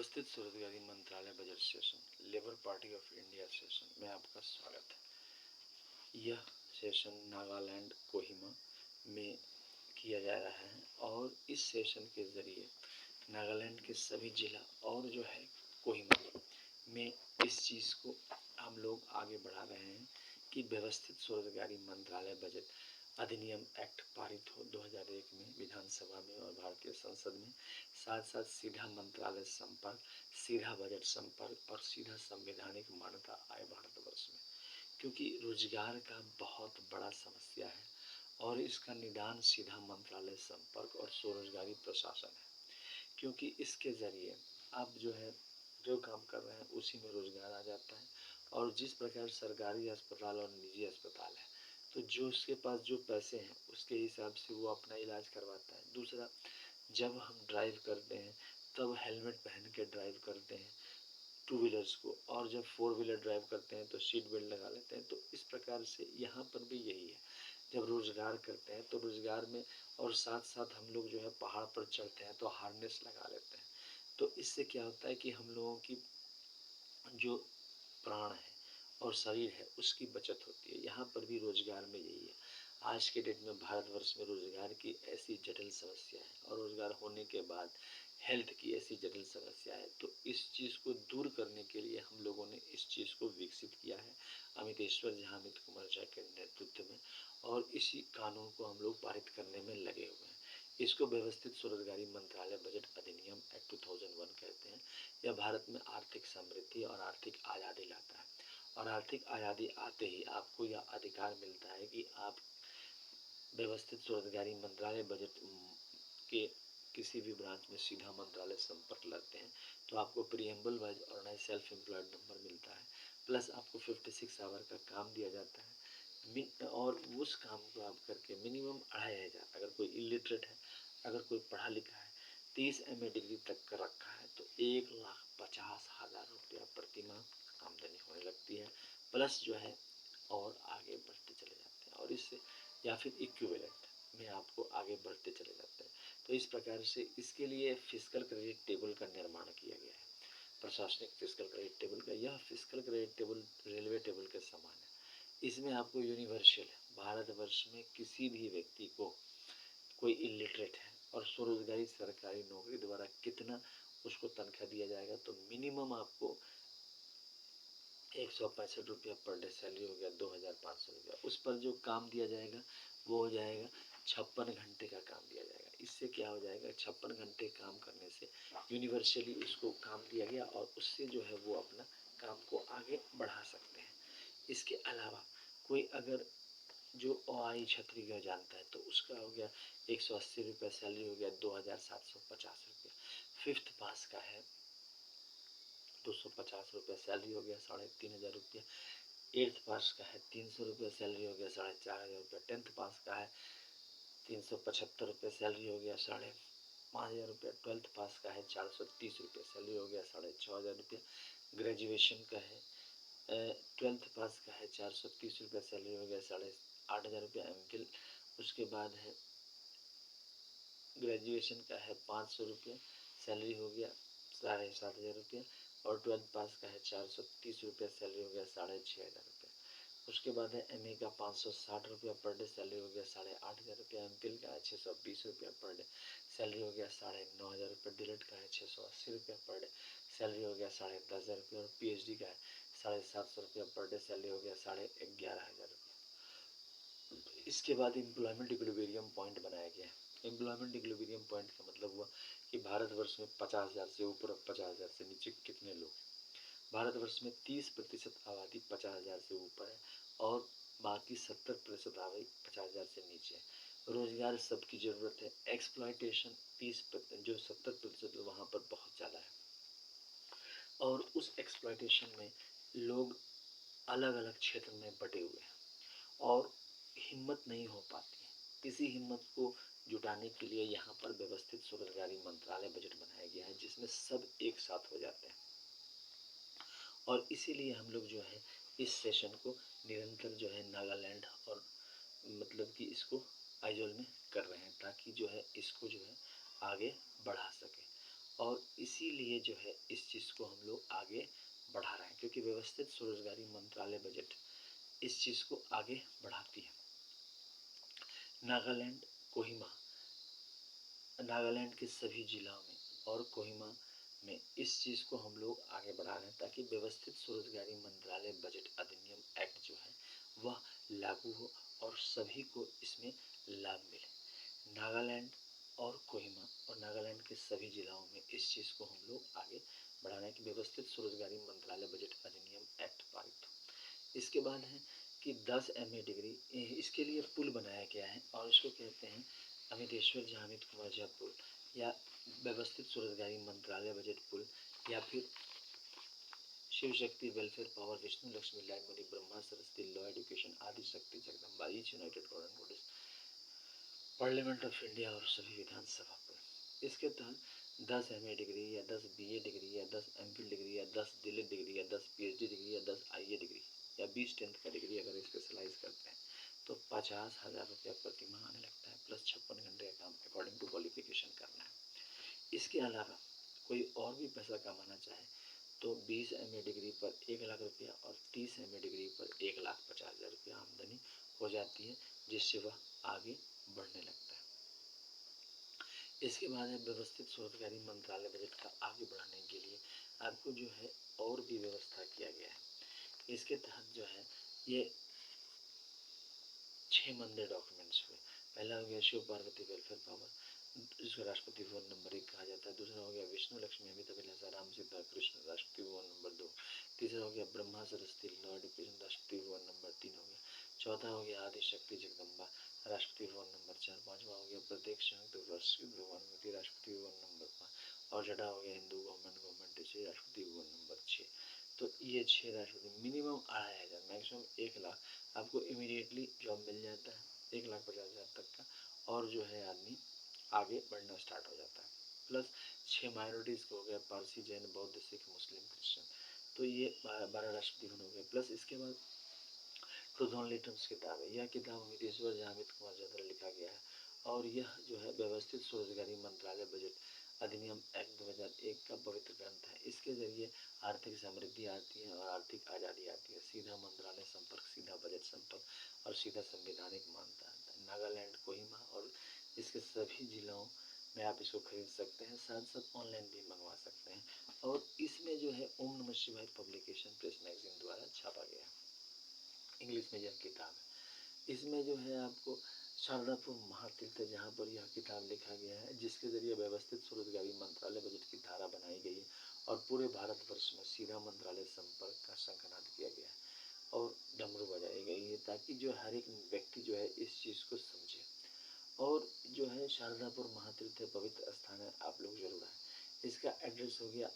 उपस्थित स्वरोजगारी मंत्रालय budget session labour party of India session में आपका स्वागत है। यह सेशन नागालैंड कोहिमा में किया जा रहा है और इस सेशन के जरिए नागालैंड के सभी जिला और जो है कोहिमा में इस चीज़ को हम लोग आगे बढ़ा रहे हैं कि व्यवस्थित स्वरोजगारी मंत्रालय बजट अधिनियम एक्ट पारित हो 2001 में विधानसभा में और भारतीय संसद में, साथ साथ सीधा मंत्रालय संपर्क, सीधा बजट संपर्क और सीधा संवैधानिक मान्यता आए भारतवर्ष में, क्योंकि रोजगार का बहुत बड़ा समस्या है और इसका निदान सीधा मंत्रालय संपर्क और स्वरोजगारी प्रशासन है। क्योंकि इसके जरिए आप जो काम कर रहे हैं उसी में रोजगार आ जाता है और जिस प्रकार सरकारी अस्पताल और निजी अस्पताल है तो जो उसके पास जो पैसे हैं उसके हिसाब से वो अपना इलाज करवाता है। दूसरा, जब हम ड्राइव करते हैं तब हेलमेट पहन के ड्राइव करते हैं टू व्हीलर्स को, और जब फोर व्हीलर ड्राइव करते हैं तो सीट बेल्ट लगा लेते हैं। तो इस प्रकार से यहाँ पर भी यही है, जब रोजगार करते हैं तो रोजगार में और साथ साथ हम लोग जो है पहाड़ पर चढ़ते हैं तो हार्नेस लगा लेते हैं। तो इससे क्या होता है कि हम लोगों की जो प्राण है और शरीर है उसकी बचत होती है। यहाँ पर भी रोजगार में यही है। आज के डेट में भारतवर्ष में रोजगार की ऐसी जटिल समस्या है और रोजगार होने के बाद हेल्थ की ऐसी जटिल समस्या है। तो इस चीज़ को दूर करने के लिए हम लोगों ने इस चीज़ को विकसित किया है अमितेश्वर झा, अमित कुमार झा के नेतृत्व में, और इसी कानून को हम लोग पारित करने में लगे हुए हैं। इसको व्यवस्थित स्वरोजगारी मंत्रालय बजट अधिनियम एक्ट 2001 कहते हैं। यह भारत में आर्थिक समृद्धि और आर्थिक आज़ादी लाता है और आर्थिक आज़ादी आते ही आपको यह अधिकार मिलता है कि आप व्यवस्थित स्वरोजगारी मंत्रालय बजट के किसी भी ब्रांच में सीधा मंत्रालय संपर्क करते हैं तो आपको preamble wise organise self employed number मिलता है, प्लस आपको 56 आवर का काम दिया जाता है और उस काम को आप करके मिनिमम 2500, अगर कोई इलिटरेट है, अगर कोई पढ़ा लिखा है, 30 MA डिग्री तक का रखा है तो 1,50,000 रुपया प्रति माह आमदनी होने लगती है, प्लस जो है और आगे बढ़ते चले जाते हैं और इससे या फिर इक्विवेलेंट में आपको आगे बढ़ते चले जाते हैं। तो इस प्रकार से इसके लिए फिस्कल क्रेडिट टेबल का निर्माण किया गया है। प्रशासनिक फिस्कल क्रेडिट टेबल का, यह fiscal credit table railway table के समान है। इसमें आपको यूनिवर्सल है, भारतवर्ष में किसी भी व्यक्ति को, कोई इलिटरेट है और स्वरोजगारी सरकारी नौकरी द्वारा कितना उसको तनख्वाह दिया जाएगा, तो मिनिमम आपको 165 रुपया पर डे सैलरी हो गया, 2,500 रुपया। उस पर जो काम दिया जाएगा वो हो जाएगा 56 घंटे का काम दिया जाएगा। इससे क्या हो जाएगा, 56 घंटे काम करने से यूनिवर्सली उसको काम दिया गया और उससे जो है वो अपना काम को आगे बढ़ा सकते हैं। इसके अलावा कोई अगर जो अ छत्रीगढ़ जानता है तो उसका हो गया 180 रुपया सैलरी हो गया, 2,750 रुपया। फिफ्थ पास का है 250 रुपया सैलरी हो गया, 3,500 रुपया। एट्थ पास का है 300 रुपया सैलरी हो गया, 4,500 रुपया। 10th पास का है 375 रुपये सैलरी हो गया, 5,500 रुपया। 12th पास का है 430 रुपये सैलरी हो गया, 6,500 रुपया। ग्रेजुएशन का है 12th पास का है 430 रुपये सैलरी हो गया, 8,500 रुपया। एमफिल उसके बाद है ग्रेजुएशन का है 500 रुपये सैलरी हो गया, 7,500 रुपया। और 12th पास का है 430 रुपया सैलरी हो गया, 6,500 रुपया। उसके बाद है एमए का 560 रुपया पर डे सैलरी हो गया, 8,500 रुपया। एमफिल का है 620 रुपया पर डे सैलरी हो गया, 9,500 रुपया। डिलेट का है 680 रुपया पर डे सैलरी हो गया, 10,500 रुपया। और पीएचडी का है 750 रुपया पर डे सैलरी हो गया, 11,500 रुपया। इसके बाद एम्प्लॉयमेंट इक्विलिब्रियम पॉइंट बनाया गया है। एम्प्लॉयमेंट इक्विलिब्रियम पॉइंट का मतलब हुआ कि भारतवर्ष में 50,000 से ऊपर और 50,000 से नीचे कितने लोग हैं। भारतवर्ष में 30% आबादी 50,000 से ऊपर है और बाकी 70% आबादी 50,000 से नीचे है। रोजगार सबकी जरूरत है। एक्सप्लॉयटेशन 30%, जो 70% वहाँ पर बहुत ज़्यादा है और उस एक्सप्लॉयटेशन में लोग अलग अलग क्षेत्र में बटे हुए हैं और हिम्मत नहीं हो पाती है। इसी हिम्मत को जुटाने के लिए यहाँ पर व्यवस्थित स्वरोजगारी मंत्रालय बजट बनाया गया है जिसमें सब एक साथ हो जाते हैं और इसीलिए हम लोग जो है इस सेशन को निरंतर जो है नागालैंड और मतलब कि इसको आइजोल में कर रहे हैं ताकि जो है इसको जो है आगे बढ़ा सके और इसीलिए जो है इस चीज़ को हम लोग आगे बढ़ा रहे हैं, क्योंकि व्यवस्थित स्वरोजगारी मंत्रालय बजट इस चीज़ को आगे बढ़ाती है। नागालैंड कोहिमा, नागालैंड के सभी जिलों में और कोहिमा में इस चीज़ को हम लोग आगे बढ़ा रहे हैं ताकि व्यवस्थित स्वरोजगारी मंत्रालय बजट अधिनियम एक्ट जो है वह लागू हो और सभी को इसमें लाभ मिले। नागालैंड और कोहिमा और नागालैंड के सभी जिलों में इस चीज़ को हम लोग आगे बढ़ा रहे हैं कि व्यवस्थित स्वरोजगारी मंत्रालय बजट अधिनियम एक्ट पारित हो। इसके बाद है कि 10 MA डिग्री, इसके लिए पुल बनाया गया है और इसको कहते हैं अमितेश्वर जामिद कुमार झा पुल या व्यवस्थित स्वरोजगारी मंत्रालय बजट पुल या फिर Shiv Shakti welfare power Vishnu Lakshmi light money Brahma Saraswati law education आदि शक्ति Jagdamba each United government parliament of India और सभी विधानसभा पुल। इसके तहत 10 MA डिग्री या 10 BA डिग्री या 10 MPhil डिग्री या 10 DLED डिग्री या 10 PhD डिग्री या 10 IA डिग्री या 20 10th का डिग्री अगर स्पेशलाइज करते हैं तो 50,000 रुपया प्रति माह आने लगता है, प्लस 56 घंटे का काम अकॉर्डिंग टू क्वालिफिकेशन करना है। इसके अलावा कोई और भी पैसा कमाना चाहे तो 20 MA डिग्री पर 1 लाख रुपया और 30 MA डिग्री पर 1,50,000 रुपया आमदनी हो जाती है, जिससे वह आगे बढ़ने लगता है। इसके बाद है व्यवस्थित स्वरोजगारी मंत्रालय बजट का आगे बढ़ाने के लिए आपको जो है और भी व्यवस्था किया गया है। इसके तहत जो है ये 6 मंदिर डॉक्यूमेंट्स हुए। पहला हो गया शिव पार्वती वेलफेयर पावर, जिसको राष्ट्रपति भवन नंबर 1 कहा जाता है। दूसरा हो गया विष्णु लक्ष्मी अमित अभिलाषा राम सीता कृष्ण राष्ट्रपति भवन नंबर 2। तीसरा हो गया Brahma Saraswati law education Rashtrapati Bhavan number 3 हो गया। चौथा हो गया आदि शक्ति जगदम्बा राष्ट्रपति भवन नंबर 4। पांचवा हो गया प्रत्येक संयुक्त राष्ट्रपति भवन राष्ट्रपति भवन नंबर 5 और छठा हो गया हिंदू गवर्नमेंट राष्ट्रपति भवन नंबर 6। तो ये 6 राष्ट्रपति मिनिमम 2,500 मैक्सिमम 1 लाख आपको इमीडिएटली जॉब मिल जाता है 1,50,000 तक का, और जो है आदमी आगे बढ़ना स्टार्ट हो जाता है। प्लस 6 माइनॉरिटीज़ को हो गया पारसी जैन बौद्ध सिख मुस्लिम क्रिश्चियन, तो ये 12 राष्ट्रपति हो गए। प्लस इसके बाद ट्रूथ ऑन लिटम्स किताब है, यह किताब अमितेश्वर जामिद कुमार झा द्वारा लिखा गया है और यह जो है व्यवस्थित स्वरोजगारी मंत्रालय बजट अधिनियम एक्ट 2001 का पवित्र ग्रंथ है। इसके जरिए आर्थिक समृद्धि आती है और आर्थिक आज़ादी आती है। सीधा मंत्रालय संपर्क, सीधा बजट संपर्क और सीधा संवैधानिक मान्यता आता है। नागालैंड कोहिमा और इसके सभी जिलों में आप इसको खरीद सकते हैं, साथ साथ ऑनलाइन भी मंगवा सकते हैं। और इसमें जो है ओम Namah Shivaya publication press magazine द्वारा छापा गया है, इंग्लिश में यह किताब है। इसमें जो है आपको शारदापुर महातीर्थ जहाँ पर यह किताब लिखा गया है, जिसके जरिए व्यवस्थित स्वरोजगारी मंत्रालय बजट की धारा बनाई गई है और पूरे भारतवर्ष में सीधा मंत्रालय संपर्क का शंखनाद किया गया है और डमरू बजाई गई है ताकि जो हर एक व्यक्ति जो है इस चीज़ को समझे। और जो है शारदापुर महातीर्थ पवित्र स्थान है, आप लोग जरूर आए। इसका एड्रेस हो गया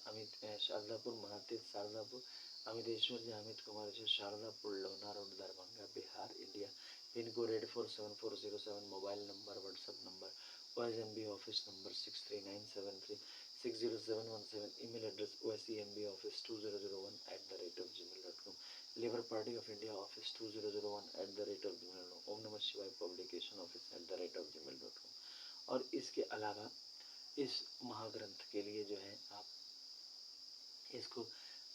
Sharadapur Mahatirth Sharadapur Amiteshwar ji Amit Kumar ji Sharadapur Lohna road Darbhanga Bihar India. Pin code 847407। Mobile number WhatsApp number OSMB office number 6397360717। Email address osembaoffice2001@gmail.com। Labour party of India office 2001@gmail.com। Om Namah Shivaya publication office @gmail.com। और इसके अलावा इस महाग्रंथ के लिए जो है इसको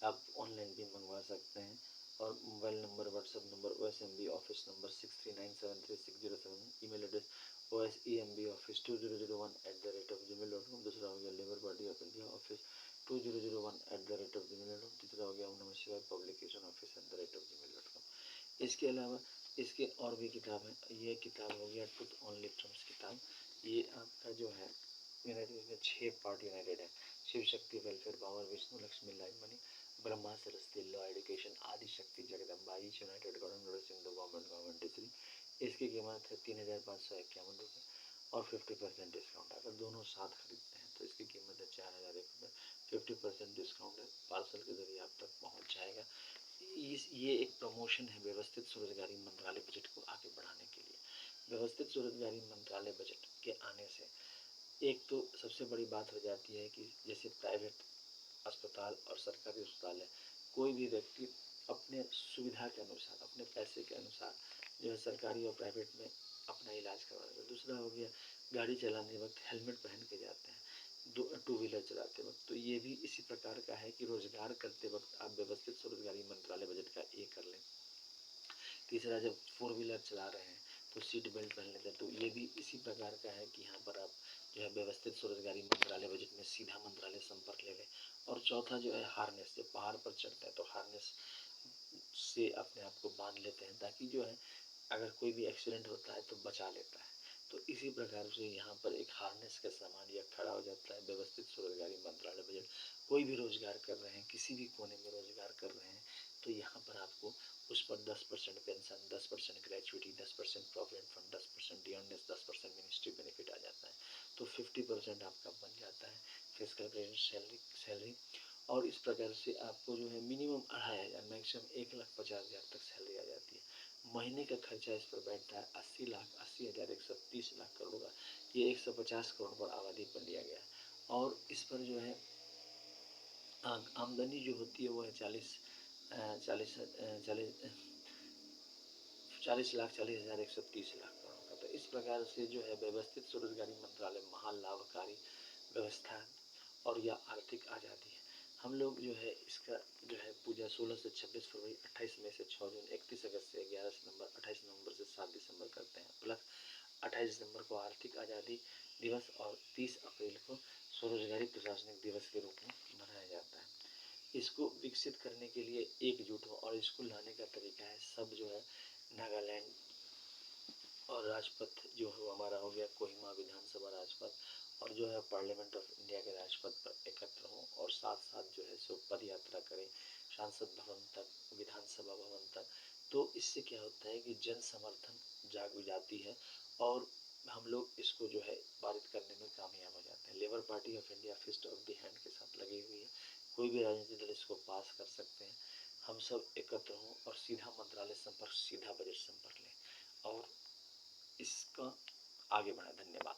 आप ऑनलाइन भी मंगवा सकते हैं और mobile number WhatsApp number OSMB office number 63973607। Email address osembaoffice2001@gmail.com। दूसरा हो गया labour party of India office 2001@gmail.com। तीसरा हो गया ओम Namah Shivaya publication office @gmail.com। इसके अलावा इसके और भी किताब है। ये किताब हो गया ट्रूथ ऑन लिटम्स किताब, ये आपका जो है यूनाइटेड में 6 पार्ट यूनाइटेड है। Shiv Shakti welfare power Vishnu Lakshmi life money Brahma Saraswati law education आदि शक्ति Jagdamba each United government Sindhu government Shri. इसकी कीमत है 3,551 रुपये और 50% डिस्काउंट। अगर दोनों साथ खरीदते हैं तो इसकी कीमत है 4,001 रुपये। 50% डिस्काउंट है, पार्सल के जरिए आप तक पहुँच जाएगा। ये एक प्रमोशन है व्यवस्थित स्वरोजगारी मंत्रालय बजट को आगे बढ़ाने के लिए। व्यवस्थित स्वरोजगारी मंत्रालय बजट के आने से एक तो सबसे बड़ी बात हो जाती है कि जैसे प्राइवेट अस्पताल और सरकारी अस्पताल है, कोई भी व्यक्ति अपने सुविधा के अनुसार अपने पैसे के अनुसार जो है सरकारी और प्राइवेट में अपना इलाज करवा रहे हैं। दूसरा हो गया गाड़ी चलाने वक्त हेलमेट पहन के जाते हैं। टू व्हीलर चलाते वक्त। तो ये भी इसी प्रकार का है कि रोजगार करते वक्त आप व्यवस्थित स्वरोजगारी मंत्रालय बजट का ये कर लें। तीसरा, जब फोर व्हीलर चला रहे हैं तो सीट बेल्ट पहन लेते हैं। तो ये भी इसी प्रकार का है कि यहाँ पर आप जो है व्यवस्थित स्वरोजगारी मंत्रालय बजट में सीधा मंत्रालय संपर्क ले लें। और चौथा जो है हार्नेस, जब पहाड़ पर चढ़ते हैं तो हार्नेस से अपने आप को बांध लेते हैं, ताकि जो है अगर कोई भी एक्सीडेंट होता है तो बचा लेता है। तो इसी प्रकार से यहाँ पर एक हार्नेस का सामान यह खड़ा हो जाता है। व्यवस्थित स्वरोजगारी मंत्रालय बजट, कोई भी रोजगार कर रहे हैं, किसी भी कोने में रोजगार कर रहे हैं, तो यहाँ पर आपको उस पर 10% pension, 10% gratuity, 10% provident fund, 10% dearness, 10% ministry benefit आ जाता है। तो 50% आपका बन जाता है फिजिकल प्रेजेंट सैलरी। और इस प्रकार से आपको जो है मिनिमम 2,500, मैक्सिमम 1,50,000 तक सैलरी आ जाती है। महीने का खर्चा इस पर बैठता है 80 लाख, 80,000, 130 लाख करोड़ का। ये 150 करोड़ पर आबादी पर लिया गया है। और इस पर जो है आमदनी जो होती है वो है 40 लाख 40,130 लाख करोड़ का। तो इस प्रकार से जो है व्यवस्थित स्वरोजगारी मंत्रालय महालाभकारी व्यवस्था और यह आर्थिक आज़ादी है। हम लोग जो है इसका जो है पूजा 16 से 26 फरवरी, 28 मई से 6 जून, 31 अगस्त से 11 सितंबर, 28 नवंबर से 7 दिसंबर करते हैं। प्लस 28 दिसंबर को आर्थिक आज़ादी दिवस और 30 अप्रैल को स्वरोजगारी प्रशासनिक दिवस के रूप में मनाया जाता है। इसको विकसित करने के लिए एकजुट हो, और इसको लाने का तरीका है सब जो है नागालैंड और राजपथ जो है हमारा हो गया कोहिमा विधानसभा राजपथ, और जो है पार्लियामेंट ऑफ इंडिया के राजपथ पर एकत्र हों, और साथ साथ जो है सो पद यात्रा करें सांसद भवन तक, विधानसभा भवन तक। तो इससे क्या होता है कि जन समर्थन जाग जाती है, और हम लोग इसको जो है पारित करने में कामयाब हो जाते हैं। Labour party of India fist of the hand के साथ लगी हुई है। कोई भी राजनीतिक दल इसको पास कर सकते हैं। हम सब एकत्र हों और सीधा मंत्रालय संपर्क, सीधा बजट संपर्क लें और इसका आगे बढ़ा। धन्यवाद।